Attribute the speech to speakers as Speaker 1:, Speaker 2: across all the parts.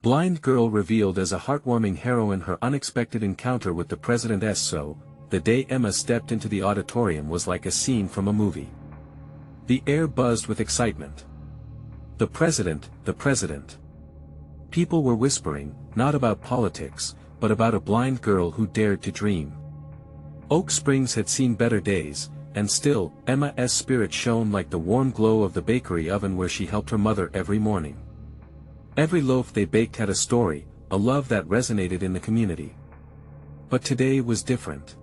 Speaker 1: Blind girl revealed as a heartwarming heroine. Her unexpected encounter with the president. The day Emma stepped into the auditorium was like a scene from a movie. The air buzzed with excitement. The president, the president. People were whispering, not about politics, but about a blind girl who dared to dream. Oak Springs had seen better days, and still, Emma's spirit shone like the warm glow of the bakery oven where she helped her mother every morning. Every loaf they baked had a story, a love that resonated in the community. But today was different.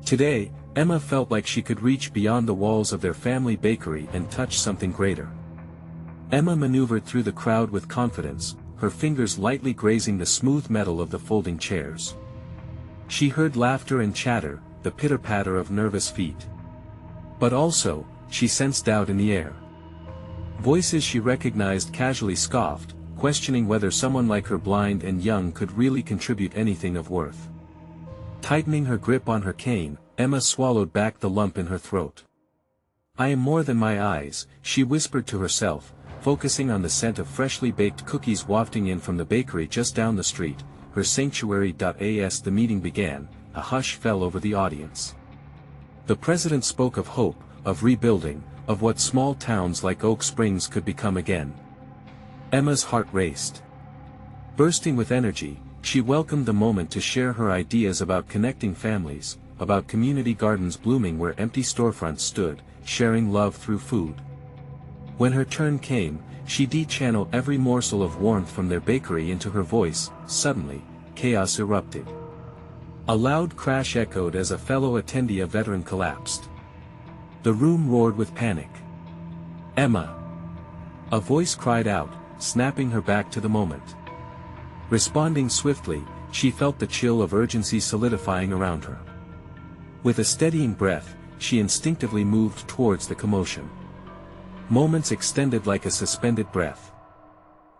Speaker 1: Today, Emma felt like she could reach beyond the walls of their family bakery and touch something greater. Emma maneuvered through the crowd with confidence, her fingers lightly grazing the smooth metal of the folding chairs. She heard laughter and chatter, the pitter-patter of nervous feet. But also, she sensed doubt in the air. Voices she recognized casually scoffed, questioning whether someone like her, blind and young, could really contribute anything of worth. Tightening her grip on her cane, Emma swallowed back the lump in her throat. "I am more than my eyes," she whispered to herself, focusing on the scent of freshly baked cookies wafting in from the bakery just down the street, her sanctuary. As the meeting began, a hush fell over the audience. The president spoke of hope, of rebuilding, of what small towns like Oak Springs could become again. Emma's heart raced. Bursting with energy, she welcomed the moment to share her ideas about connecting families, about community gardens blooming where empty storefronts stood, sharing love through food. When her turn came, she channeled every morsel of warmth from their bakery into her voice. Suddenly, chaos erupted. A loud crash echoed as a fellow attendee, a veteran, collapsed. The room roared with panic. "Emma!" a voice cried out, snapping her back to the moment. Responding swiftly, she felt the chill of urgency solidifying around her. With a steadying breath, she instinctively moved towards the commotion. Moments extended like a suspended breath.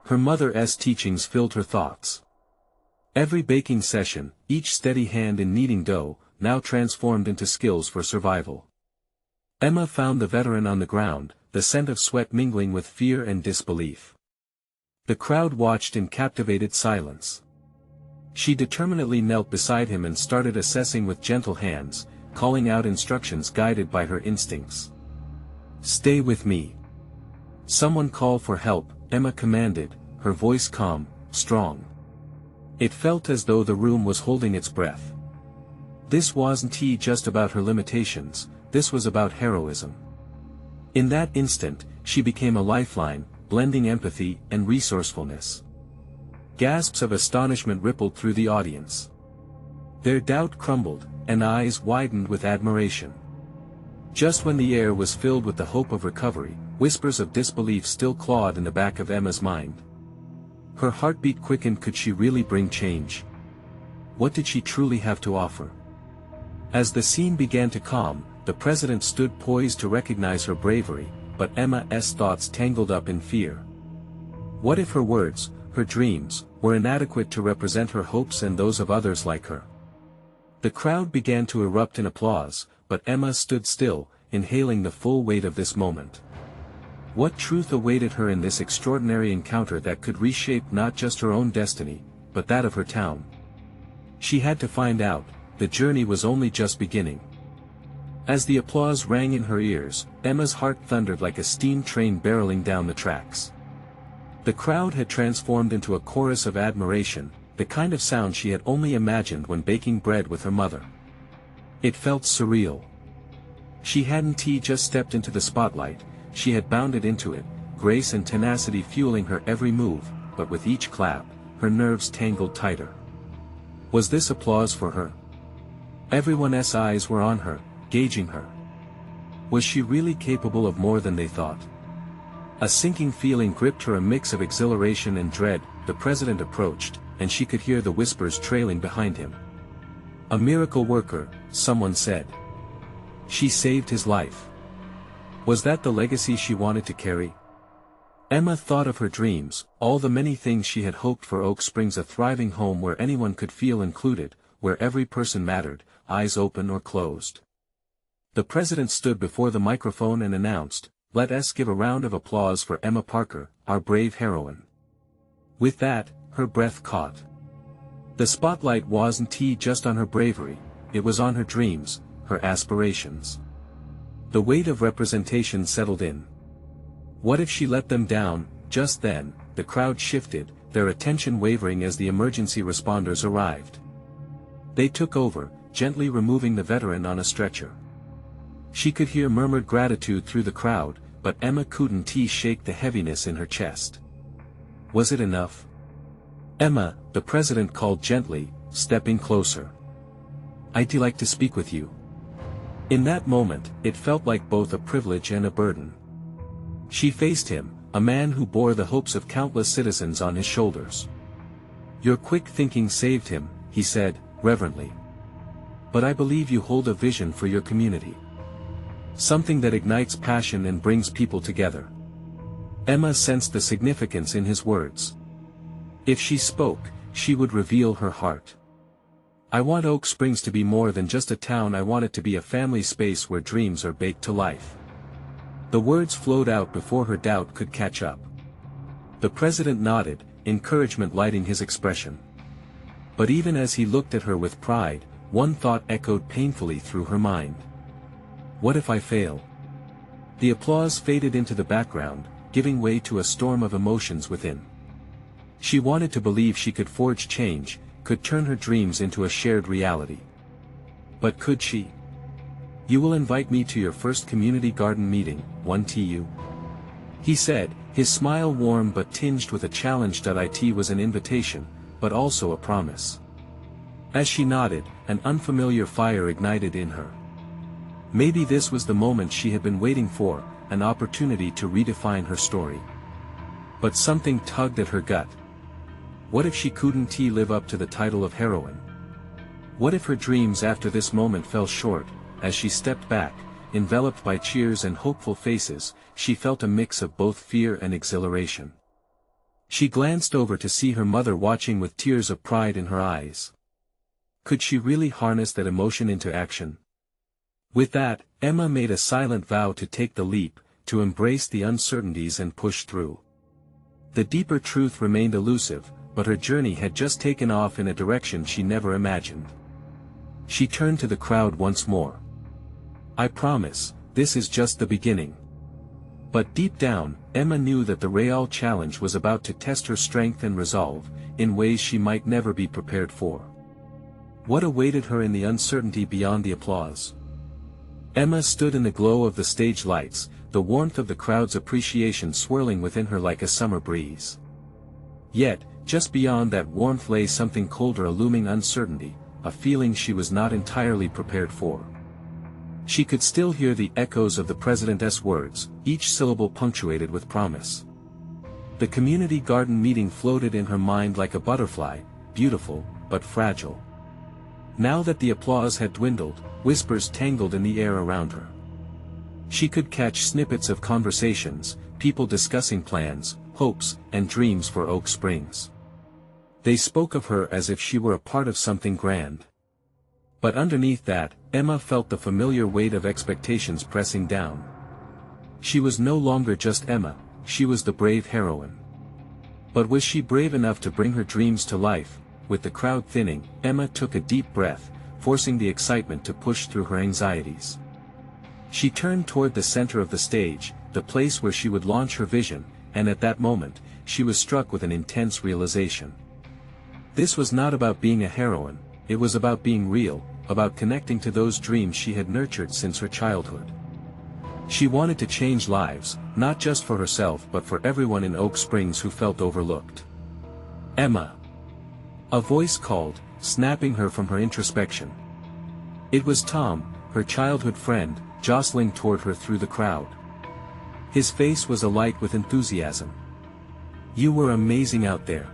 Speaker 1: Her mother's teachings filled her thoughts. Every baking session, each steady hand in kneading dough, now transformed into skills for survival. Emma found the veteran on the ground, the scent of sweat mingling with fear and disbelief. The crowd watched in captivated silence. She determinedly knelt beside him and started assessing with gentle hands, calling out instructions guided by her instincts. "Stay with me." "Someone call for help," Emma commanded, her voice calm, strong. It felt as though the room was holding its breath. This wasn't just about her limitations, this was about heroism. In that instant, she became a lifeline, blending empathy and resourcefulness. Gasps of astonishment rippled through the audience. Their doubt crumbled, and eyes widened with admiration. Just when the air was filled with the hope of recovery, whispers of disbelief still clawed in the back of Emma's mind. Her heartbeat quickened. Could she really bring change? What did she truly have to offer? As the scene began to calm, the president stood poised to recognize her bravery, but Emma's thoughts tangled up in fear. What if her words, her dreams, were inadequate to represent her hopes and those of others like her? The crowd began to erupt in applause, but Emma stood still, inhaling the full weight of this moment. What truth awaited her in this extraordinary encounter that could reshape not just her own destiny, but that of her town? She had to find out. The journey was only just beginning. As the applause rang in her ears, Emma's heart thundered like a steam train barreling down the tracks. The crowd had transformed into a chorus of admiration, the kind of sound she had only imagined when baking bread with her mother. It felt surreal. She hadn't just stepped into the spotlight, she had bounded into it, grace and tenacity fueling her every move, but with each clap, her nerves tangled tighter. Was this applause for her? Everyone's eyes were on her, gauging her. Was she really capable of more than they thought? A sinking feeling gripped her, a mix of exhilaration and dread. The president approached, and she could hear the whispers trailing behind him. "A miracle worker," someone said. "She saved his life." Was that the legacy she wanted to carry? Emma thought of her dreams, all the many things she had hoped for. Oak Springs, a thriving home where anyone could feel included, where every person mattered, eyes open or closed. The president stood before the microphone and announced, "Let us give a round of applause for Emma Parker, our brave heroine." With that, her breath caught. The spotlight wasn't just on her bravery, it was on her dreams, her aspirations. The weight of representation settled in. What if she let them down? Just then, the crowd shifted, their attention wavering as the emergency responders arrived. They took over, gently removing the veteran on a stretcher. She could hear murmured gratitude through the crowd, but Emma couldn't shake the heaviness in her chest. Was it enough? "Emma," the president called gently, stepping closer. "I'd like to speak with you." In that moment, it felt like both a privilege and a burden. She faced him, a man who bore the hopes of countless citizens on his shoulders. "Your quick thinking saved him," he said, reverently. "But I believe you hold a vision for your community. Something that ignites passion and brings people together." Emma sensed the significance in his words. If she spoke, she would reveal her heart. "I want Oak Springs to be more than just a town. I want it to be a family space where dreams are baked to life." The words flowed out before her doubt could catch up. The president nodded, encouragement lighting his expression. But even as he looked at her with pride, one thought echoed painfully through her mind. What if I fail? The applause faded into the background, giving way to a storm of emotions within. She wanted to believe she could forge change, could turn her dreams into a shared reality. But could she? "You will invite me to your first community garden meeting, won't you?" he said, his smile warm but tinged with a challenge. It was an invitation, but also a promise. As she nodded, an unfamiliar fire ignited in her. Maybe this was the moment she had been waiting for, an opportunity to redefine her story. But something tugged at her gut. What if she couldn't live up to the title of heroine? What if her dreams after this moment fell short? As she stepped back, enveloped by cheers and hopeful faces, she felt a mix of both fear and exhilaration. She glanced over to see her mother watching with tears of pride in her eyes. Could she really harness that emotion into action? With that, Emma made a silent vow to take the leap, to embrace the uncertainties and push through. The deeper truth remained elusive, but her journey had just taken off in a direction she never imagined. She turned to the crowd once more. "I promise, this is just the beginning." But deep down, Emma knew that the Real challenge was about to test her strength and resolve, in ways she might never be prepared for. What awaited her in the uncertainty beyond the applause? Emma stood in the glow of the stage lights, the warmth of the crowd's appreciation swirling within her like a summer breeze. Yet, just beyond that warmth lay something colder, a looming uncertainty, a feeling she was not entirely prepared for. She could still hear the echoes of the president's words, each syllable punctuated with promise. The community garden meeting floated in her mind like a butterfly, beautiful, but fragile. Now that the applause had dwindled, whispers tangled in the air around her. She could catch snippets of conversations, people discussing plans, hopes, and dreams for Oak Springs. They spoke of her as if she were a part of something grand. But underneath that, Emma felt the familiar weight of expectations pressing down. She was no longer just Emma, she was the brave heroine. But was she brave enough to bring her dreams to life? With the crowd thinning, Emma took a deep breath, forcing the excitement to push through her anxieties. She turned toward the center of the stage, the place where she would launch her vision, and at that moment, she was struck with an intense realization. This was not about being a heroine, it was about being real, about connecting to those dreams she had nurtured since her childhood. She wanted to change lives, not just for herself but for everyone in Oak Springs who felt overlooked. "Emma!" A voice called, snapping her from her introspection. It was Tom, her childhood friend, jostling toward her through the crowd. His face was alight with enthusiasm. "You were amazing out there.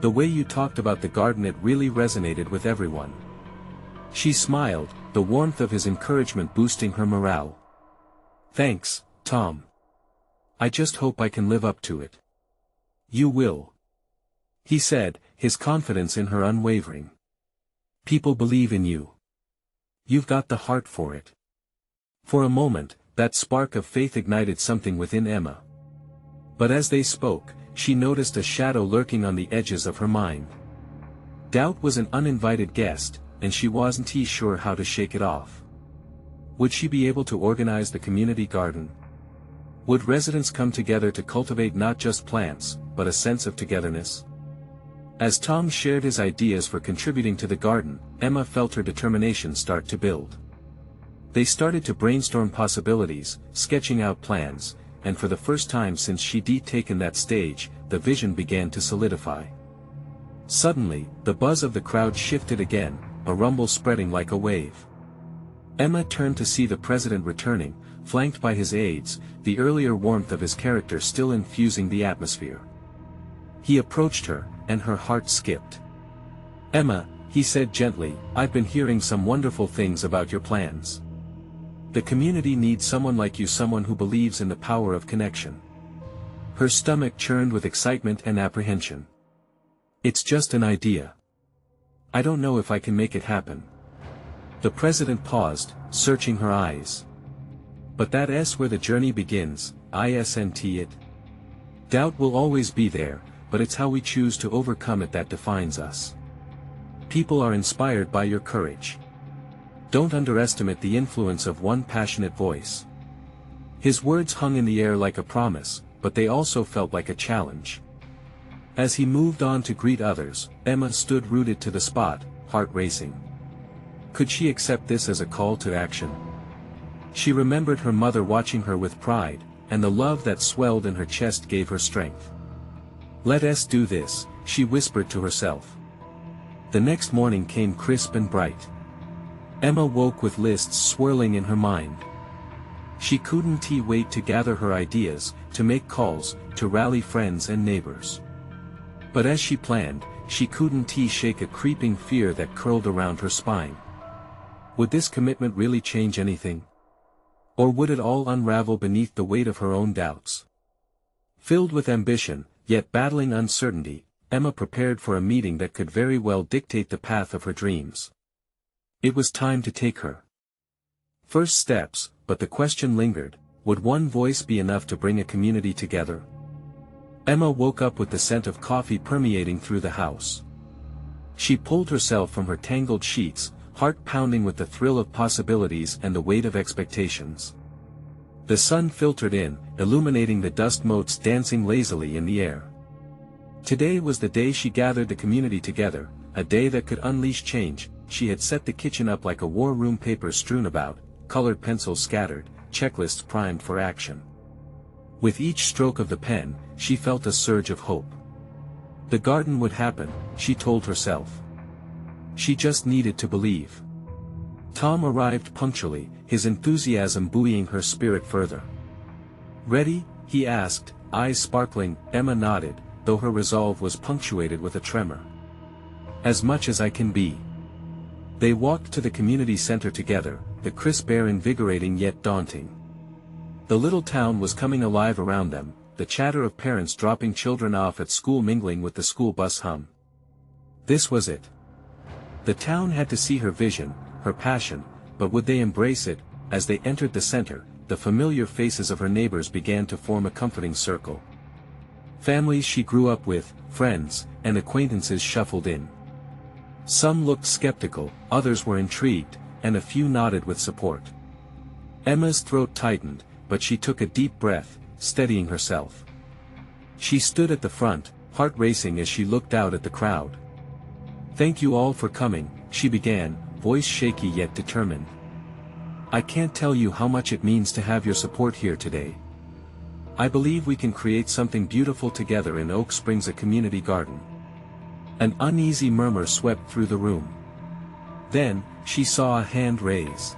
Speaker 1: The way you talked about the garden, it really resonated with everyone." She smiled, the warmth of his encouragement boosting her morale. "Thanks, Tom. I just hope I can live up to it." "You will," he said, his confidence in her unwavering. "People believe in you. You've got the heart for it." For a moment, that spark of faith ignited something within Emma. But as they spoke, she noticed a shadow lurking on the edges of her mind. Doubt was an uninvited guest, and she wasn't sure how to shake it off. Would she be able to organize the community garden? Would residents come together to cultivate not just plants, but a sense of togetherness? As Tom shared his ideas for contributing to the garden, Emma felt her determination start to build. They started to brainstorm possibilities, sketching out plans, and for the first time since she'd taken that stage, the vision began to solidify. Suddenly, the buzz of the crowd shifted again, a rumble spreading like a wave. Emma turned to see the president returning, flanked by his aides, the earlier warmth of his character still infusing the atmosphere. He approached her, and her heart skipped. "Emma," he said gently, "I've been hearing some wonderful things about your plans. The community needs someone like you, someone who believes in the power of connection." Her stomach churned with excitement and apprehension. "It's just an idea. I don't know if I can make it happen." The president paused, searching her eyes. "But that's where the journey begins, isn't it? Doubt will always be there, but it's how we choose to overcome it that defines us. People are inspired by your courage. Don't underestimate the influence of one passionate voice." His words hung in the air like a promise, but they also felt like a challenge. As he moved on to greet others, Emma stood rooted to the spot, heart racing. Could she accept this as a call to action? She remembered her mother watching her with pride, and the love that swelled in her chest gave her strength. "Let us do this," she whispered to herself. The next morning came crisp and bright. Emma woke with lists swirling in her mind. She couldn't wait to gather her ideas, to make calls, to rally friends and neighbors. But as she planned, she couldn't shake a creeping fear that curled around her spine. Would this commitment really change anything? Or would it all unravel beneath the weight of her own doubts? Filled with ambition, yet battling uncertainty, Emma prepared for a meeting that could very well dictate the path of her dreams. It was time to take her first steps, but the question lingered: would one voice be enough to bring a community together? Emma woke up with the scent of coffee permeating through the house. She pulled herself from her tangled sheets, heart pounding with the thrill of possibilities and the weight of expectations. The sun filtered in, illuminating the dust motes dancing lazily in the air. Today was the day she gathered the community together, a day that could unleash change. She had set the kitchen up like a war room, paper strewn about, colored pencils scattered, checklists primed for action. With each stroke of the pen, she felt a surge of hope. The garden would happen, she told herself. She just needed to believe. Tom arrived punctually, his enthusiasm buoying her spirit further. "Ready?" he asked, eyes sparkling. Emma nodded, though her resolve was punctuated with a tremor. "As much as I can be." They walked to the community center together, the crisp air invigorating yet daunting. The little town was coming alive around them, the chatter of parents dropping children off at school mingling with the school bus hum. This was it. The town had to see her vision, her passion, but would they embrace it? As they entered the center, the familiar faces of her neighbors began to form a comforting circle. Families she grew up with, friends, and acquaintances shuffled in. Some looked skeptical, others were intrigued, and a few nodded with support. Emma's throat tightened, but she took a deep breath, steadying herself. She stood at the front, heart racing as she looked out at the crowd. "Thank you all for coming," she began, voice shaky yet determined. "I can't tell you how much it means to have your support here today. I believe we can create something beautiful together in Oak Springs, a community garden." An uneasy murmur swept through the room. Then, she saw a hand raise.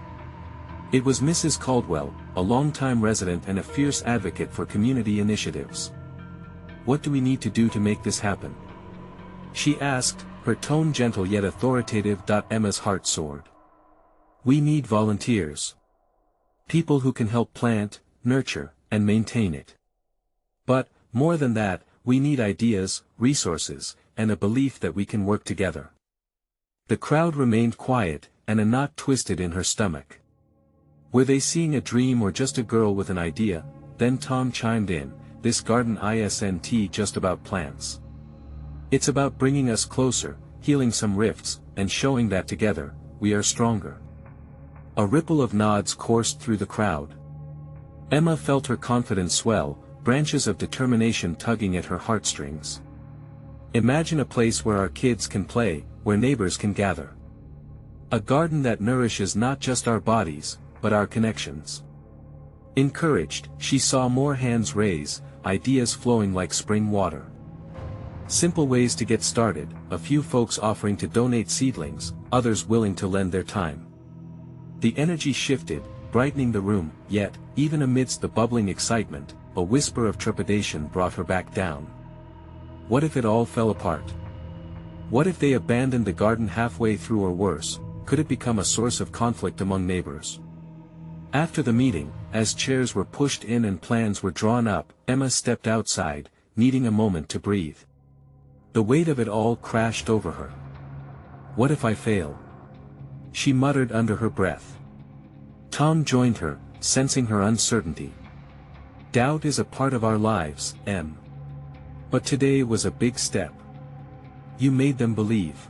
Speaker 1: It was Mrs. Caldwell, a longtime resident and a fierce advocate for community initiatives. "What do we need to do to make this happen?" she asked, her tone gentle yet authoritative. Emma's heart soared. "We need volunteers. People who can help plant, nurture, and maintain it. But, more than that, we need ideas, resources, and a belief that we can work together." The crowd remained quiet, and a knot twisted in her stomach. Were they seeing a dream or just a girl with an idea? Then Tom chimed in, this garden isn't just about plants. It's about bringing us closer, healing some rifts, and showing that together, we are stronger." A ripple of nods coursed through the crowd. Emma felt her confidence swell, branches of determination tugging at her heartstrings. "Imagine a place where our kids can play, where neighbors can gather. A garden that nourishes not just our bodies, but our connections." Encouraged, she saw more hands raise, ideas flowing like spring water. Simple ways to get started, a few folks offering to donate seedlings, others willing to lend their time. The energy shifted, brightening the room, yet, even amidst the bubbling excitement, a whisper of trepidation brought her back down. What if it all fell apart? What if they abandoned the garden halfway through, or worse, could it become a source of conflict among neighbors? After the meeting, as chairs were pushed in and plans were drawn up, Emma stepped outside, needing a moment to breathe. The weight of it all crashed over her. "What if I fail?" she muttered under her breath. Tom joined her, sensing her uncertainty. "Doubt is a part of our lives, Em. But today was a big step. You made them believe.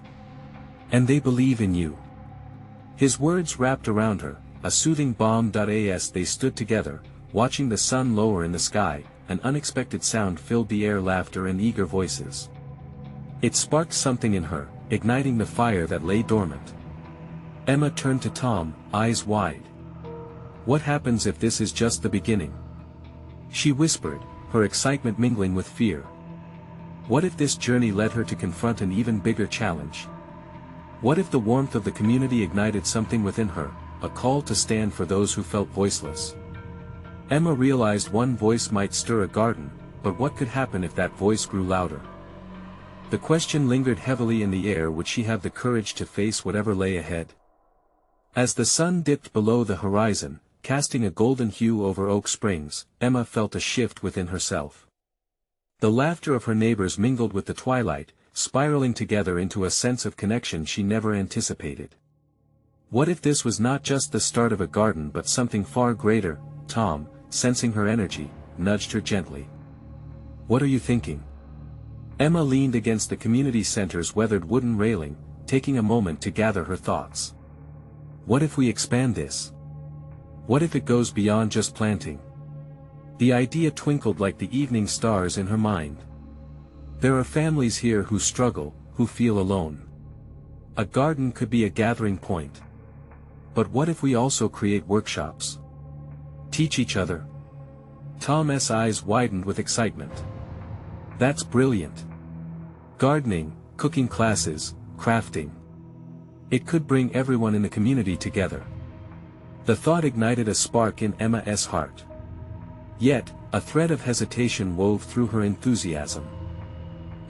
Speaker 1: And they believe in you." His words wrapped around her, a soothing balm. As they stood together, watching the sun lower in the sky, an unexpected sound filled the air, laughter and eager voices. It sparked something in her, igniting the fire that lay dormant. Emma turned to Tom, eyes wide. "What happens if this is just the beginning?" she whispered, her excitement mingling with fear. What if this journey led her to confront an even bigger challenge? What if the warmth of the community ignited something within her, a call to stand for those who felt voiceless? Emma realized one voice might stir a garden, but what could happen if that voice grew louder? The question lingered heavily in the air: would she have the courage to face whatever lay ahead? As the sun dipped below the horizon, casting a golden hue over Oak Springs, Emma felt a shift within herself. The laughter of her neighbors mingled with the twilight, spiraling together into a sense of connection she never anticipated. What if this was not just the start of a garden but something far greater? Tom, sensing her energy, nudged her gently. "What are you thinking?" Emma leaned against the community center's weathered wooden railing, taking a moment to gather her thoughts. "What if we expand this? What if it goes beyond just planting?" The idea twinkled like the evening stars in her mind. There are families here who struggle, who feel alone. A garden could be a gathering point. But what if we also create workshops? Teach each other? Tom's eyes widened with excitement. "That's brilliant. Gardening, cooking classes, crafting. It could bring everyone in the community together." The thought ignited a spark in Emma's heart. Yet, a thread of hesitation wove through her enthusiasm.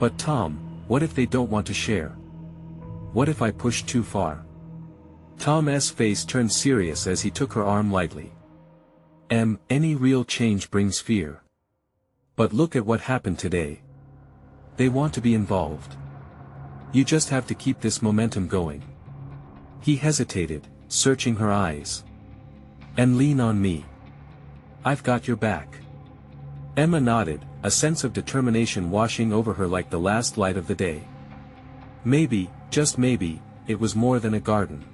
Speaker 1: "But Tom, what if they don't want to share? What if I push too far?" Tom's face turned serious as he took her arm lightly. Any real change brings fear. But look at what happened today. They want to be involved. You just have to keep this momentum going." He hesitated, searching her eyes. "And lean on me. I've got your back." Emma nodded, a sense of determination washing over her like the last light of the day. Maybe, just maybe, it was more than a garden.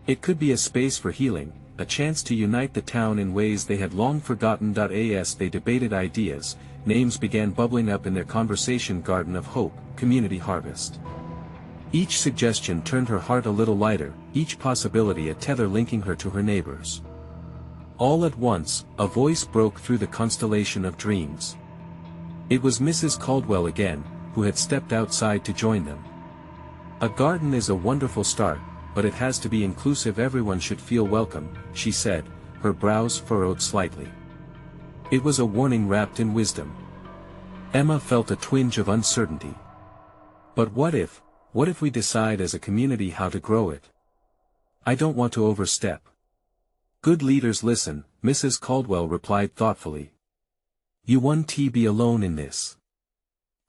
Speaker 1: It could be a space for healing, a chance to unite the town in ways they had long forgotten. As they debated ideas, names began bubbling up in their conversation: Garden of Hope, Community Harvest. Each suggestion turned her heart a little lighter, each possibility a tether linking her to her neighbors. All at once, a voice broke through the constellation of dreams. It was Mrs. Caldwell again, who had stepped outside to join them. "A garden is a wonderful start, but it has to be inclusive. Everyone should feel welcome," she said, her brows furrowed slightly. It was a warning wrapped in wisdom. Emma felt a twinge of uncertainty. But what if we decide as a community how to grow it? "I don't want to overstep." "Good leaders listen," Mrs. Caldwell replied thoughtfully. "You won't be alone in this.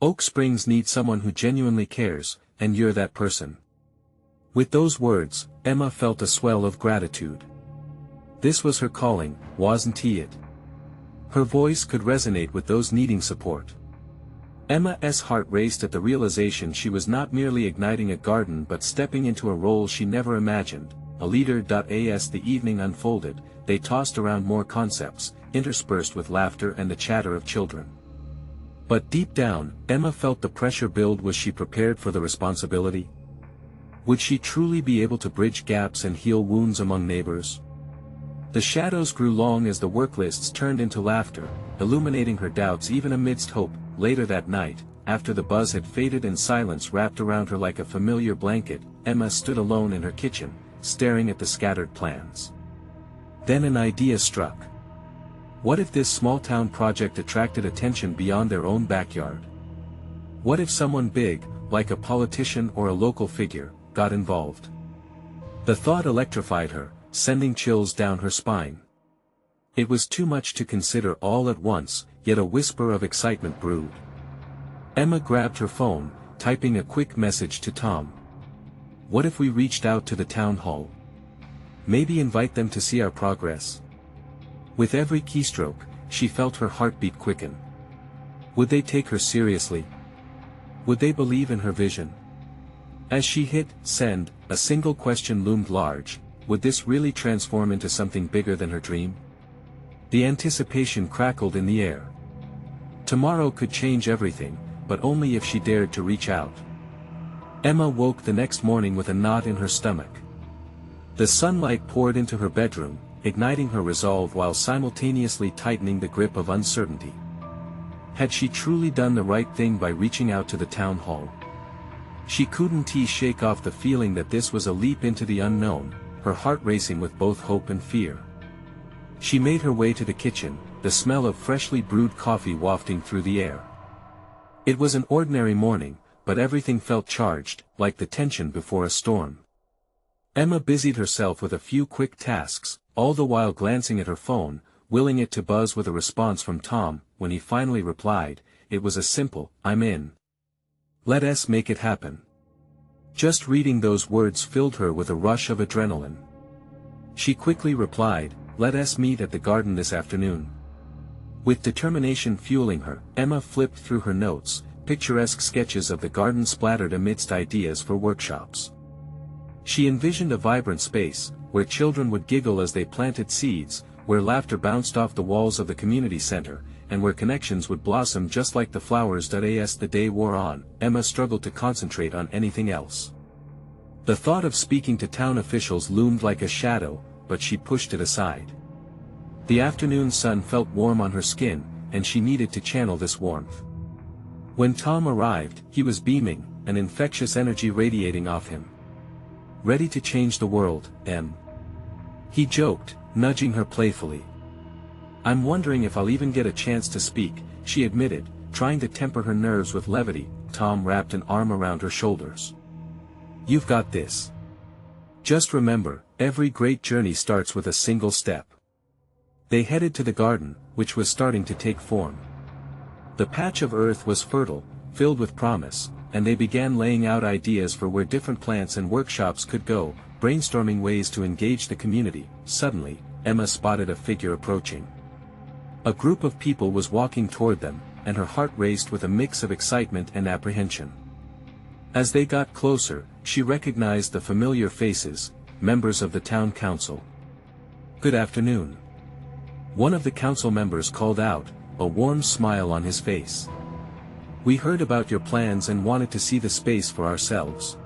Speaker 1: Oak Springs needs someone who genuinely cares, and you're that person." With those words, Emma felt a swell of gratitude. This was her calling, wasn't it? Her voice could resonate with those needing support. Emma's heart raced at the realization she was not merely igniting a garden but stepping into a role she never imagined, a leader. As the evening unfolded, they tossed around more concepts, interspersed with laughter and the chatter of children. But deep down, Emma felt the pressure build. Was she prepared for the responsibility? Would she truly be able to bridge gaps and heal wounds among neighbors? The shadows grew long as the work lists turned into laughter, illuminating her doubts even amidst hope. Later that night, after the buzz had faded and silence wrapped around her like a familiar blanket, Emma stood alone in her kitchen, staring at the scattered plans. Then an idea struck. What if this small-town project attracted attention beyond their own backyard? What if someone big, like a politician or a local figure, got involved? The thought electrified her, sending chills down her spine. It was too much to consider all at once, yet a whisper of excitement brewed. Emma grabbed her phone, typing a quick message to Tom. What if we reached out to the town hall? Maybe invite them to see our progress? With every keystroke, she felt her heartbeat quicken. Would they take her seriously? Would they believe in her vision? As she hit send, a single question loomed large: would this really transform into something bigger than her dream? The anticipation crackled in the air. Tomorrow could change everything, but only if she dared to reach out. Emma woke the next morning with a knot in her stomach. The sunlight poured into her bedroom, igniting her resolve while simultaneously tightening the grip of uncertainty. Had she truly done the right thing by reaching out to the town hall? She couldn't shake off the feeling that this was a leap into the unknown, her heart racing with both hope and fear. She made her way to the kitchen, the smell of freshly brewed coffee wafting through the air. It was an ordinary morning, but everything felt charged, like the tension before a storm. Emma busied herself with a few quick tasks, all the while glancing at her phone, willing it to buzz with a response from Tom. When he finally replied, it was a simple, "I'm in. Let's make it happen." Just reading those words filled her with a rush of adrenaline. She quickly replied, "Let's meet at the garden this afternoon." With determination fueling her, Emma flipped through her notes, picturesque sketches of the garden splattered amidst ideas for workshops. She envisioned a vibrant space, where children would giggle as they planted seeds, where laughter bounced off the walls of the community center, and where connections would blossom just like the flowers. As the day wore on, Emma struggled to concentrate on anything else. The thought of speaking to town officials loomed like a shadow, but she pushed it aside. The afternoon sun felt warm on her skin, and she needed to channel this warmth. When Tom arrived, he was beaming, an infectious energy radiating off him. "Ready to change the world, Em?" he joked, nudging her playfully. "I'm wondering if I'll even get a chance to speak," she admitted, trying to temper her nerves with levity. Tom wrapped an arm around her shoulders. "You've got this. Just remember, every great journey starts with a single step." They headed to the garden, which was starting to take form. The patch of earth was fertile, filled with promise, and they began laying out ideas for where different plants and workshops could go, brainstorming ways to engage the community. Suddenly, Emma spotted a figure approaching. A group of people was walking toward them, and her heart raced with a mix of excitement and apprehension. As they got closer, she recognized the familiar faces, members of the town council. "Good afternoon." One of the council members called out, a warm smile on his face. "We heard about your plans and wanted to see the space for ourselves."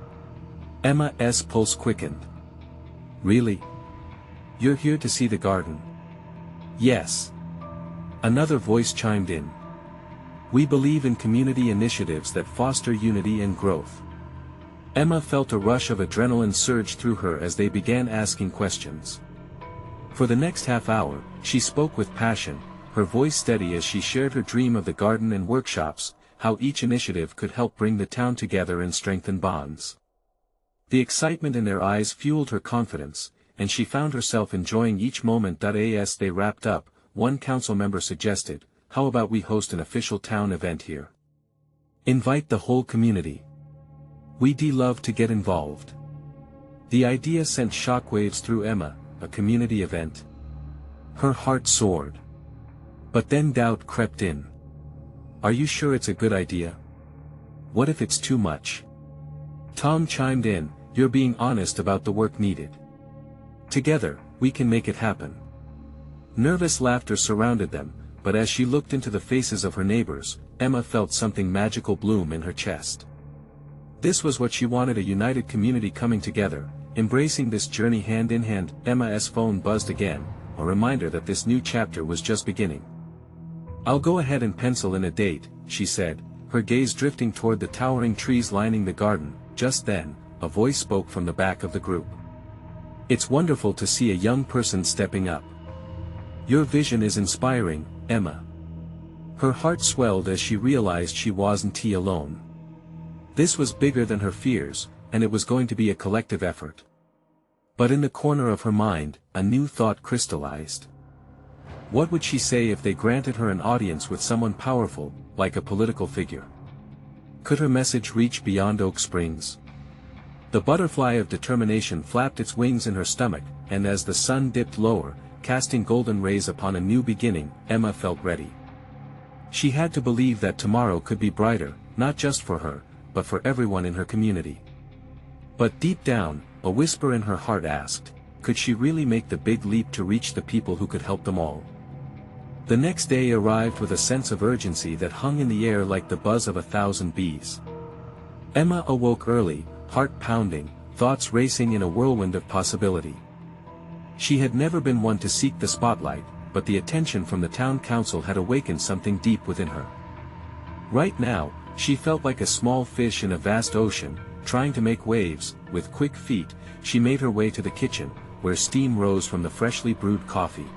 Speaker 1: Emma's pulse quickened. "Really? You're here to see the garden?" "Yes." Another voice chimed in. "We believe in community initiatives that foster unity and growth." Emma felt a rush of adrenaline surge through her as they began asking questions. For the next half hour, she spoke with passion, her voice steady as she shared her dream of the garden and workshops, how each initiative could help bring the town together and strengthen bonds. The excitement in their eyes fueled her confidence, and she found herself enjoying each moment. As they wrapped up, one council member suggested, "How about we host an official town event here? Invite the whole community. We'd love to get involved." The idea sent shockwaves through Emma. A community event? Her heart soared. But then doubt crept in. Are you sure it's a good idea? What if it's too much? Tom chimed in, you're being honest about the work needed. Together, we can make it happen. Nervous laughter surrounded them, but as she looked into the faces of her neighbors, Emma felt something magical bloom in her chest. This was what she wanted, a united community coming together, embracing this journey hand in hand. Emma's phone buzzed again, a reminder that this new chapter was just beginning. I'll go ahead and pencil in a date, she said, her gaze drifting toward the towering trees lining the garden. Just then, a voice spoke from the back of the group. It's wonderful to see a young person stepping up. Your vision is inspiring, Emma. Her heart swelled as she realized she wasn't alone. This was bigger than her fears, and it was going to be a collective effort. But in the corner of her mind, a new thought crystallized. What would she say if they granted her an audience with someone powerful, like a political figure? Could her message reach beyond Oak Springs? The butterfly of determination flapped its wings in her stomach, and as the sun dipped lower, casting golden rays upon a new beginning, Emma felt ready. She had to believe that tomorrow could be brighter, not just for her, but for everyone in her community. But deep down, a whisper in her heart asked, could she really make the big leap to reach the people who could help them all? The next day arrived with a sense of urgency that hung in the air like the buzz of 1,000 bees. Emma awoke early, heart pounding, thoughts racing in a whirlwind of possibility. She had never been one to seek the spotlight, but the attention from the town council had awakened something deep within her. Right now, she felt like a small fish in a vast ocean, trying to make waves. With quick feet, she made her way to the kitchen, where steam rose from the freshly brewed coffee.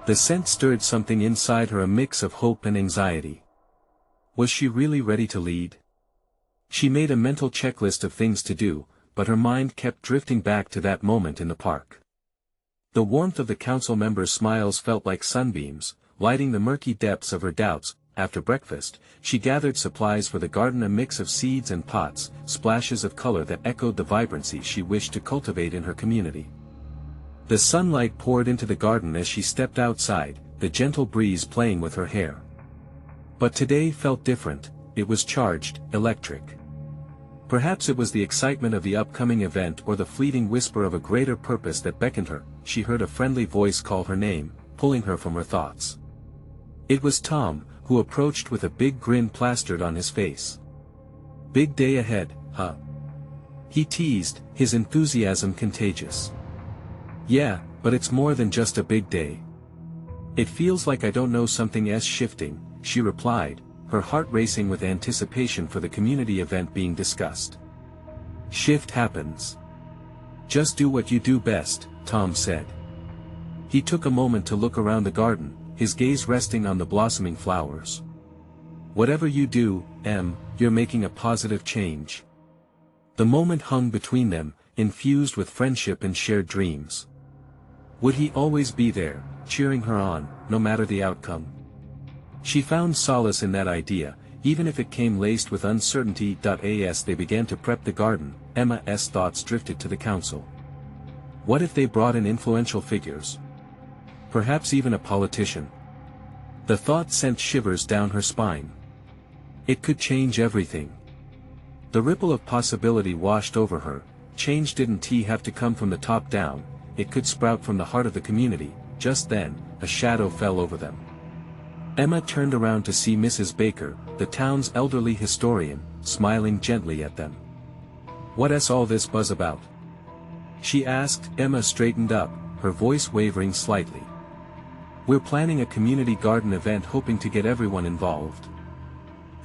Speaker 1: The scent stirred something inside her, a mix of hope and anxiety. Was she really ready to lead? She made a mental checklist of things to do, but her mind kept drifting back to that moment in the park. The warmth of the council members' smiles felt like sunbeams, lighting the murky depths of her doubts. After breakfast, she gathered supplies for the garden, a mix of seeds and pots, splashes of color that echoed the vibrancy she wished to cultivate in her community. The sunlight poured into the garden as she stepped outside, the gentle breeze playing with her hair. But today felt different. It was charged, electric. Perhaps it was the excitement of the upcoming event or the fleeting whisper of a greater purpose that beckoned her. She heard a friendly voice call her name, pulling her from her thoughts. It was Tom, who approached with a big grin plastered on his face. Big day ahead, huh? He teased, his enthusiasm contagious. Yeah, but it's more than just a big day. It feels like I don't know, something's shifting, she replied, her heart racing with anticipation for the community event being discussed. Shift happens. Just do what you do best, Tom said. He took a moment to look around the garden, his gaze resting on the blossoming flowers. Whatever you do, Em, you're making a positive change. The moment hung between them, infused with friendship and shared dreams. Would he always be there, cheering her on, no matter the outcome? She found solace in that idea, even if it came laced with uncertainty. As they began to prep the garden, Emma's thoughts drifted to the council. What if they brought in influential figures? Perhaps even a politician. The thought sent shivers down her spine. It could change everything. The ripple of possibility washed over her. Change didn't have to come from the top down, it could sprout from the heart of the community. Just then, a shadow fell over them. Emma turned around to see Mrs. Baker, the town's elderly historian, smiling gently at them. What's all this buzz about? She asked. Emma straightened up, her voice wavering slightly. We're planning a community garden event, hoping to get everyone involved.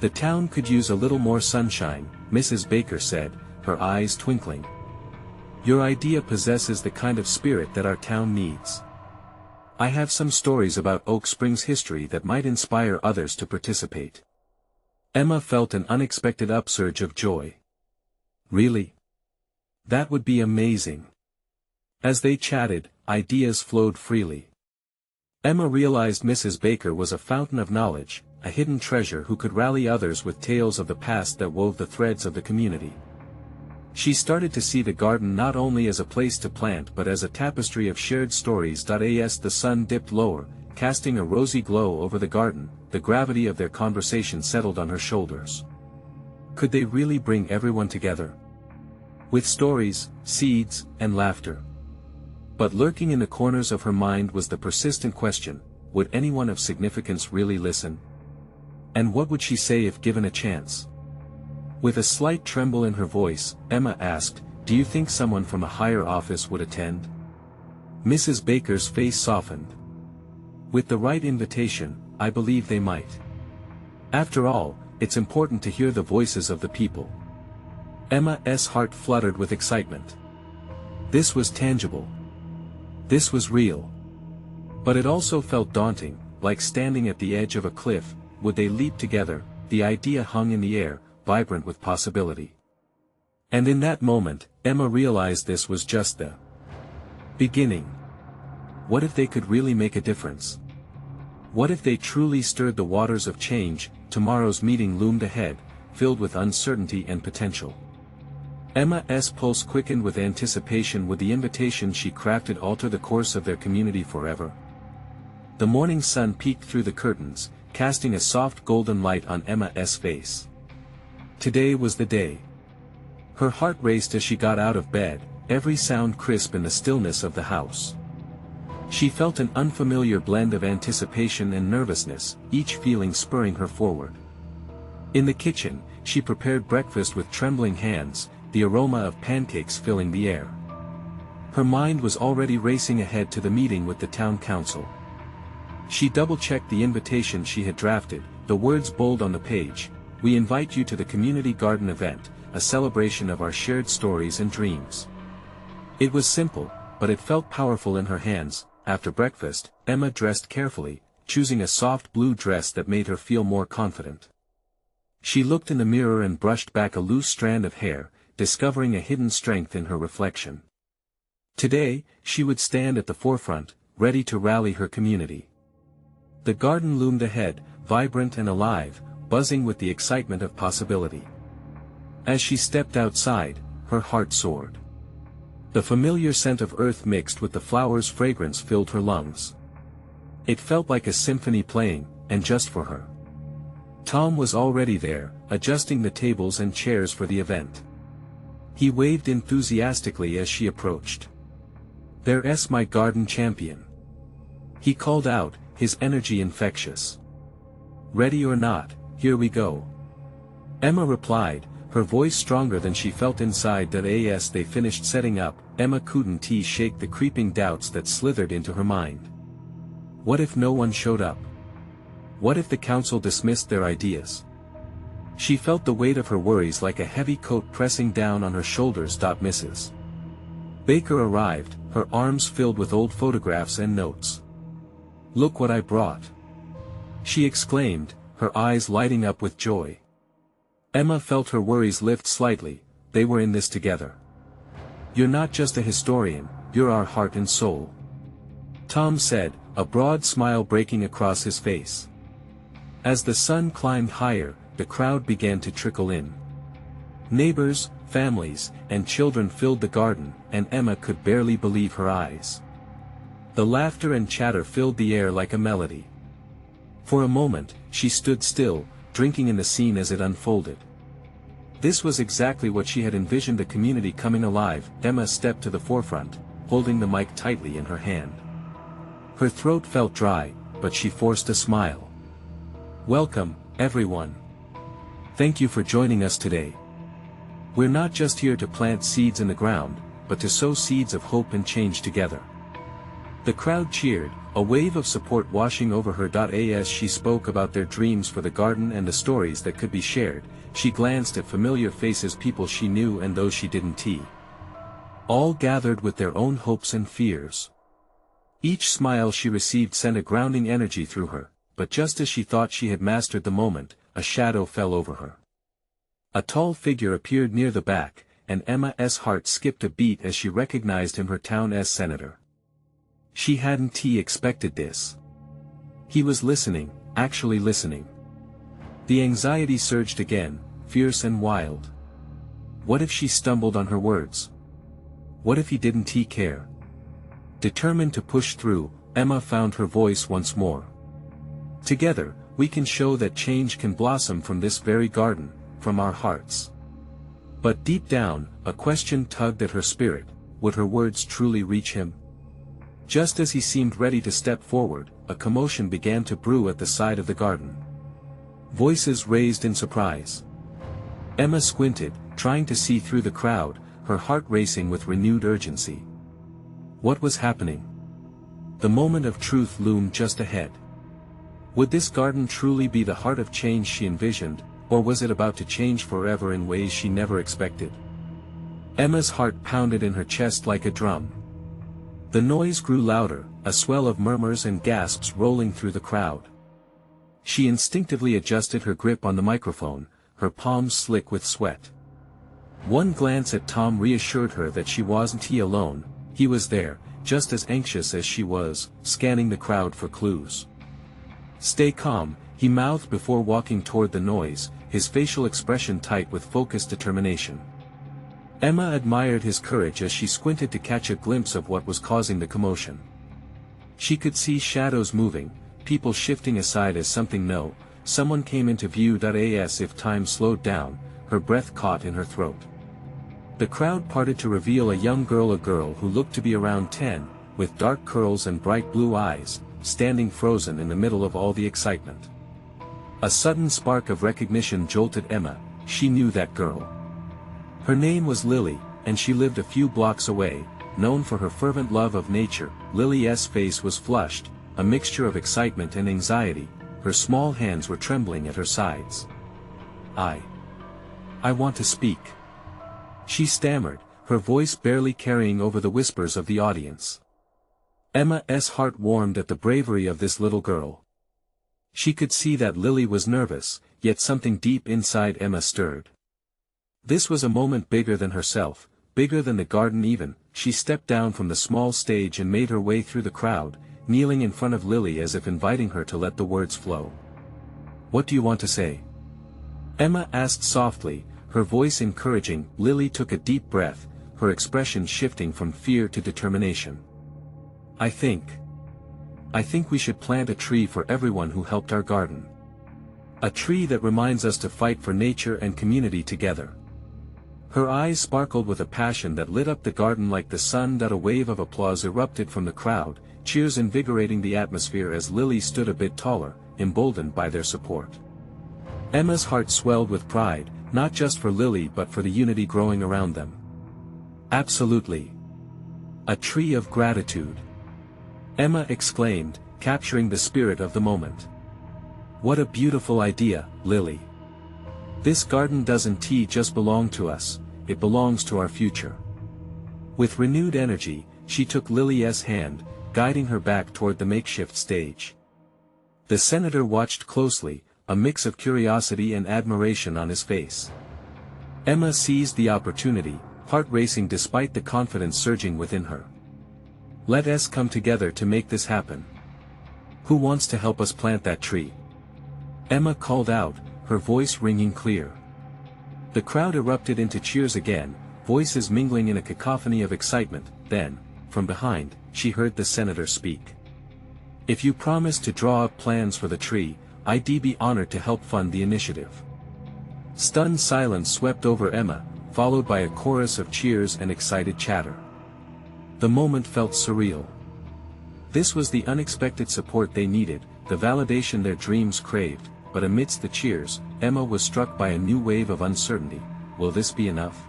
Speaker 1: The town could use a little more sunshine, Mrs. Baker said, her eyes twinkling. Your idea possesses the kind of spirit that our town needs. I have some stories about Oak Springs history that might inspire others to participate. Emma felt an unexpected upsurge of joy. Really? That would be amazing. As they chatted, ideas flowed freely. Emma realized Mrs. Baker was a fountain of knowledge, a hidden treasure who could rally others with tales of the past that wove the threads of the community. She started to see the garden not only as a place to plant but as a tapestry of shared stories. As the sun dipped lower, casting a rosy glow over the garden. The gravity of their conversation settled on her shoulders. Could they really bring everyone together? With stories, seeds, and laughter. But lurking in the corners of her mind was the persistent question, would anyone of significance really listen? And what would she say if given a chance? With a slight tremble in her voice, Emma asked, "Do you think someone from a higher office would attend?" Mrs. Baker's face softened. "With the right invitation, I believe they might. After all, it's important to hear the voices of the people." Emma's heart fluttered with excitement. This was tangible. This was real. But it also felt daunting, like standing at the edge of a cliff. Would they leap together? The idea hung in the air, vibrant with possibility. And in that moment, Emma realized this was just the beginning. What if they could really make a difference? What if they truly stirred the waters of change? Tomorrow's meeting loomed ahead, filled with uncertainty and potential. Emma's pulse quickened with anticipation. Would the invitation she crafted alter the course of their community forever? The morning sun peeked through the curtains, casting a soft golden light on Emma's face. Today was the day. Her heart raced as she got out of bed, every sound crisp in the stillness of the house. She felt an unfamiliar blend of anticipation and nervousness, each feeling spurring her forward. In the kitchen, she prepared breakfast with trembling hands, the aroma of pancakes filling the air. Her mind was already racing ahead to the meeting with the town council. She double-checked the invitation she had drafted, the words bold on the page, "We invite you to the community garden event, a celebration of our shared stories and dreams." It was simple, but it felt powerful in her hands. After breakfast, Emma dressed carefully, choosing a soft blue dress that made her feel more confident. She looked in the mirror and brushed back a loose strand of hair, discovering a hidden strength in her reflection. Today, she would stand at the forefront, ready to rally her community. The garden loomed ahead, vibrant and alive, buzzing with the excitement of possibility. As she stepped outside, her heart soared. The familiar scent of earth mixed with the flowers' fragrance filled her lungs. It felt like a symphony playing, and just for her. Tom was already there, adjusting the tables and chairs for the event. He waved enthusiastically as she approached. "There's my garden champion," he called out, his energy infectious. "Ready or not, here we go." Emma replied, her voice stronger than she felt inside. As they finished setting up, Emma couldn't shake the creeping doubts that slithered into her mind. What if no one showed up? What if the council dismissed their ideas? She felt the weight of her worries like a heavy coat pressing down on her shoulders. Mrs. Baker arrived, her arms filled with old photographs and notes. "Look what I brought," she exclaimed, her eyes lighting up with joy. Emma felt her worries lift slightly. They were in this together. "You're not just a historian, you're our heart and soul," Tom said, a broad smile breaking across his face. As the sun climbed higher, the crowd began to trickle in. Neighbors, families, and children filled the garden, and Emma could barely believe her eyes. The laughter and chatter filled the air like a melody. For a moment, she stood still, drinking in the scene as it unfolded. This was exactly what she had envisioned, a community coming alive. Emma stepped to the forefront, holding the mic tightly in her hand. Her throat felt dry, but she forced a smile. "Welcome, everyone. Thank you for joining us today. We're not just here to plant seeds in the ground, but to sow seeds of hope and change together." The crowd cheered, a wave of support washing over her. As she spoke about their dreams for the garden and the stories that could be shared, she glanced at familiar faces, people she knew and those she didn't. All gathered with their own hopes and fears. Each smile she received sent a grounding energy through her, but just as she thought she had mastered the moment, a shadow fell over her. A tall figure appeared near the back, and Emma's heart skipped a beat as she recognized him, her town's senator. She hadn't expected this. He was listening, actually listening. The anxiety surged again, fierce and wild. What if she stumbled on her words? What if he didn't care? Determined to push through, Emma found her voice once more. Together, we can show that change can blossom from this very garden, from our hearts. But deep down, a question tugged at her spirit: would her words truly reach him? Just as he seemed ready to step forward, a commotion began to brew at the side of the garden. Voices raised in surprise. Emma squinted, trying to see through the crowd, her heart racing with renewed urgency. What was happening? The moment of truth loomed just ahead. Would this garden truly be the heart of change she envisioned, or was it about to change forever in ways she never expected? Emma's heart pounded in her chest like a drum. The noise grew louder, a swell of murmurs and gasps rolling through the crowd. She instinctively adjusted her grip on the microphone, her palms slick with sweat. One glance at Tom reassured her that she wasn't alone. He was there, just as anxious as she was, scanning the crowd for clues. "Stay calm," he mouthed before walking toward the noise, his facial expression tight with focused determination. Emma admired his courage as she squinted to catch a glimpse of what was causing the commotion. She could see shadows moving, people shifting aside as someone came into view. As if time slowed down, her breath caught in her throat. The crowd parted to reveal a young girl, who looked to be around 10, with dark curls and bright blue eyes, standing frozen in the middle of all the excitement. A sudden spark of recognition jolted Emma. She knew that girl. Her name was Lily, and she lived a few blocks away. Known for her fervent love of nature, Lily's face was flushed, a mixture of excitement and anxiety. Her small hands were trembling at her sides. I want to speak," she stammered, her voice barely carrying over the whispers of the audience. Emma's heart warmed at the bravery of this little girl. She could see that Lily was nervous, yet something deep inside Emma stirred. This was a moment bigger than herself, bigger than the garden even. She stepped down from the small stage and made her way through the crowd, kneeling in front of Lily as if inviting her to let the words flow. "What do you want to say?" Emma asked softly, her voice encouraging. Lily took a deep breath, her expression shifting from fear to determination. I think we should plant a tree for everyone who helped our garden. A tree that reminds us to fight for nature and community together." Her eyes sparkled with a passion that lit up the garden like the sun. A wave of applause erupted from the crowd, cheers invigorating the atmosphere as Lily stood a bit taller, emboldened by their support. Emma's heart swelled with pride, not just for Lily but for the unity growing around them. "Absolutely. A tree of gratitude," Emma exclaimed, capturing the spirit of the moment. "What a beautiful idea, Lily. This garden doesn't just belong to us, it belongs to our future." With renewed energy, she took Lily's hand, guiding her back toward the makeshift stage. The senator watched closely, a mix of curiosity and admiration on his face. Emma seized the opportunity, heart racing despite the confidence surging within her. "Let us come together to make this happen. Who wants to help us plant that tree?" Emma called out, her voice ringing clear. The crowd erupted into cheers again, voices mingling in a cacophony of excitement. Then, from behind, she heard the senator speak. "If you promise to draw up plans for the tree, I'd be honored to help fund the initiative." Stunned silence swept over Emma, followed by a chorus of cheers and excited chatter. The moment felt surreal. This was the unexpected support they needed, the validation their dreams craved. But amidst the cheers, Emma was struck by a new wave of uncertainty. Will this be enough?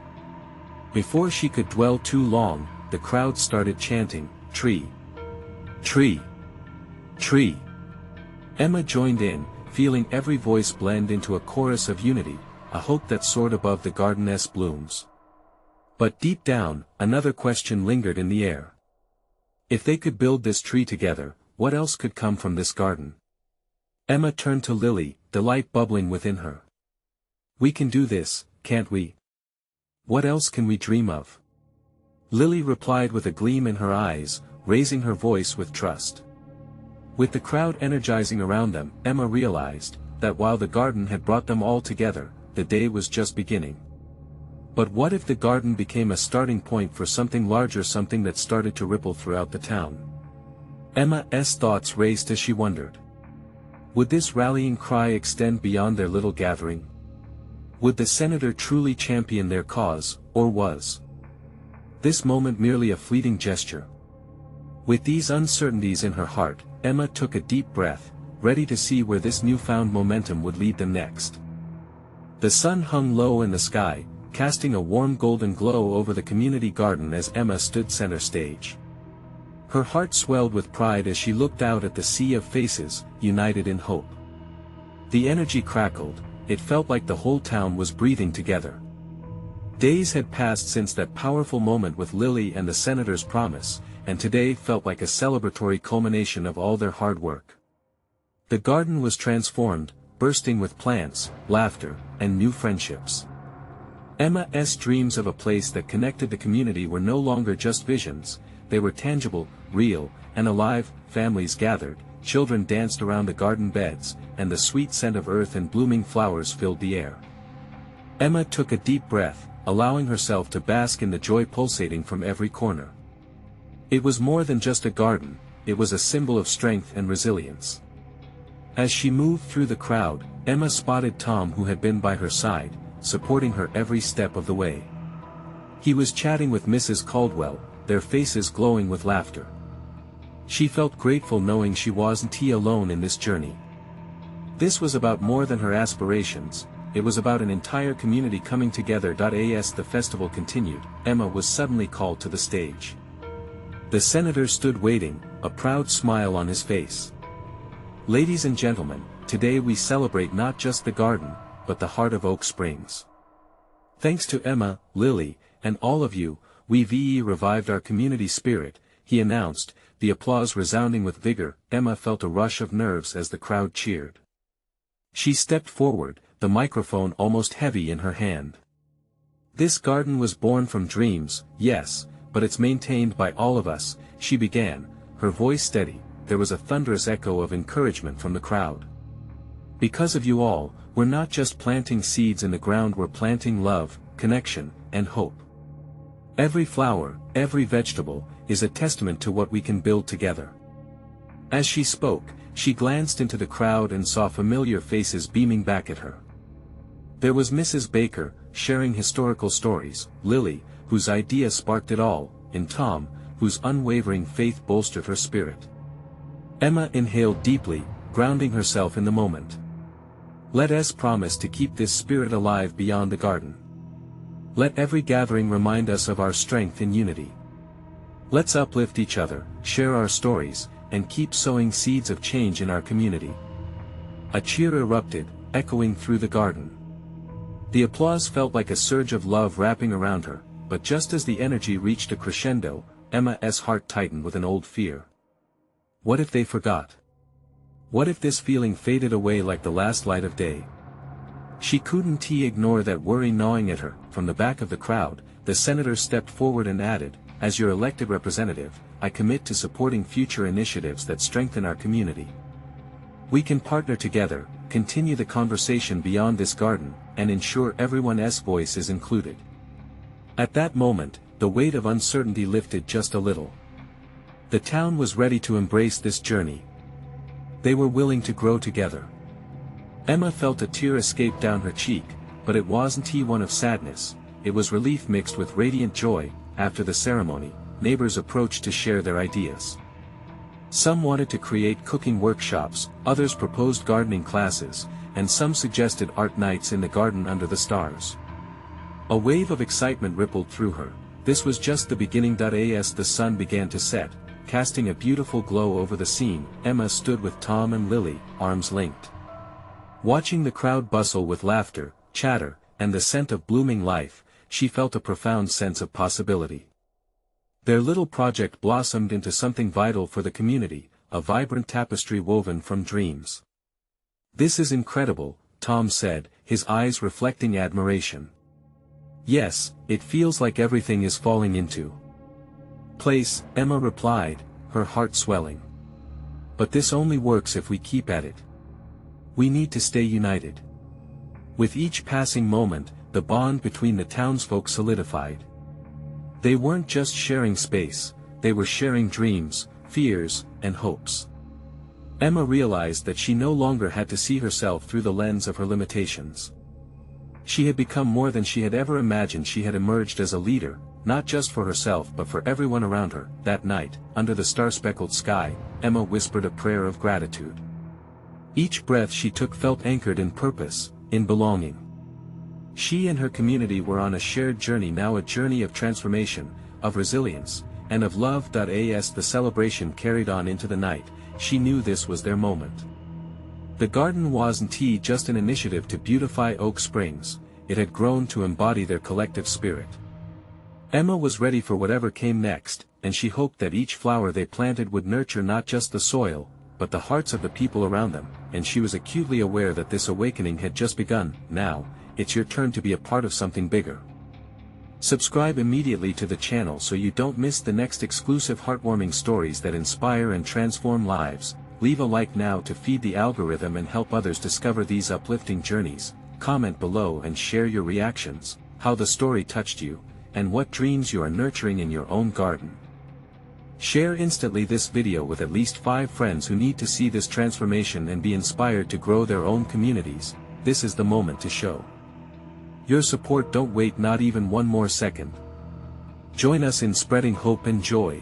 Speaker 1: Before she could dwell too long, the crowd started chanting, "Tree! Tree! Tree!" Emma joined in, feeling every voice blend into a chorus of unity, a hope that soared above the garden's blooms. But deep down, another question lingered in the air. If they could build this tree together, what else could come from this garden? Emma turned to Lily, delight bubbling within her. "We can do this, can't we? What else can we dream of?" Lily replied with a gleam in her eyes, raising her voice with trust. With the crowd energizing around them, Emma realized that while the garden had brought them all together, the day was just beginning. But what if the garden became a starting point for something larger, something that started to ripple throughout the town? Emma's thoughts raced as she wondered. Would this rallying cry extend beyond their little gathering? Would the senator truly champion their cause, or was this moment merely a fleeting gesture? With these uncertainties in her heart, Emma took a deep breath, ready to see where this newfound momentum would lead them next. The sun hung low in the sky, casting a warm golden glow over the community garden as Emma stood center stage. Her heart swelled with pride as she looked out at the sea of faces, united in hope. The energy crackled, it felt like the whole town was breathing together. Days had passed since that powerful moment with Lily and the senator's promise, and today felt like a celebratory culmination of all their hard work. The garden was transformed, bursting with plants, laughter, and new friendships. Emma's dreams of a place that connected the community were no longer just visions, they were tangible, real, and alive. Families gathered, children danced around the garden beds, and the sweet scent of earth and blooming flowers filled the air. Emma took a deep breath, allowing herself to bask in the joy pulsating from every corner. It was more than just a garden, it was a symbol of strength and resilience. As she moved through the crowd, Emma spotted Tom, who had been by her side, supporting her every step of the way. He was chatting with Mrs. Caldwell, their faces glowing with laughter. She felt grateful knowing she wasn't alone in this journey. This was about more than her aspirations, it was about an entire community coming together. As the festival continued, Emma was suddenly called to the stage. The senator stood waiting, a proud smile on his face. Ladies and gentlemen, today we celebrate not just the garden, but the heart of Oak Springs. Thanks to Emma, Lily, and all of you, we've revived our community spirit, he announced, the applause resounding with vigor. Emma felt a rush of nerves as the crowd cheered. She stepped forward, the microphone almost heavy in her hand. This garden was born from dreams, yes, but it's maintained by all of us, she began, her voice steady. There was a thunderous echo of encouragement from the crowd. Because of you all, we're not just planting seeds in the ground, we're planting love, connection, and hope. Every flower, every vegetable, is a testament to what we can build together. As she spoke, she glanced into the crowd and saw familiar faces beaming back at her. There was Mrs. Baker, sharing historical stories, Lily, whose idea sparked it all, and Tom, whose unwavering faith bolstered her spirit. Emma inhaled deeply, grounding herself in the moment. Let us promise to keep this spirit alive beyond the garden. Let every gathering remind us of our strength in unity. Let's uplift each other, share our stories, and keep sowing seeds of change in our community. A cheer erupted, echoing through the garden. The applause felt like a surge of love wrapping around her, but just as the energy reached a crescendo, Emma's heart tightened with an old fear. What if they forgot? What if this feeling faded away like the last light of day? She couldn't ignore that worry gnawing at her. From the back of the crowd, the senator stepped forward and added, as your elected representative, I commit to supporting future initiatives that strengthen our community. We can partner together, continue the conversation beyond this garden, and ensure everyone's voice is included. At that moment, the weight of uncertainty lifted just a little. The town was ready to embrace this journey. They were willing to grow together. Emma felt a tear escape down her cheek, but it wasn't one of sadness, it was relief mixed with radiant joy. After the ceremony, neighbors approached to share their ideas. Some wanted to create cooking workshops, others proposed gardening classes, and some suggested art nights in the garden under the stars. A wave of excitement rippled through her. This was just the beginning. As the sun began to set, casting a beautiful glow over the scene, Emma stood with Tom and Lily, arms linked. Watching the crowd bustle with laughter, chatter, and the scent of blooming life, she felt a profound sense of possibility. Their little project blossomed into something vital for the community, a vibrant tapestry woven from dreams. This is incredible, Tom said, his eyes reflecting admiration. Yes, it feels like everything is falling into place, Emma replied, her heart swelling. But this only works if we keep at it. We need to stay united. With each passing moment, the bond between the townsfolk solidified. They weren't just sharing space, they were sharing dreams, fears, and hopes. Emma realized that she no longer had to see herself through the lens of her limitations. She had become more than she had ever imagined. She had emerged as a leader, not just for herself but for everyone around her. That night, under the star-speckled sky, Emma whispered a prayer of gratitude. Each breath she took felt anchored in purpose, in belonging. She and her community were on a shared journey now, a journey of transformation, of resilience, and of love. As the celebration carried on into the night, she knew this was their moment. The garden wasn't just an initiative to beautify Oak Springs, it had grown to embody their collective spirit. Emma was ready for whatever came next, and she hoped that each flower they planted would nurture not just the soil, but the hearts of the people around them, and she was acutely aware that this awakening had just begun. Now, it's your turn to be a part of something bigger. Subscribe immediately to the channel so you don't miss the next exclusive heartwarming stories that inspire and transform lives. Leave a like now to feed the algorithm and help others discover these uplifting journeys. Comment below and share your reactions, how the story touched you, and what dreams you are nurturing in your own garden. Share instantly this video with at least 5 friends who need to see this transformation and be inspired to grow their own communities. This is the moment to show your support. Don't wait not even one more second. Join us in spreading hope and joy.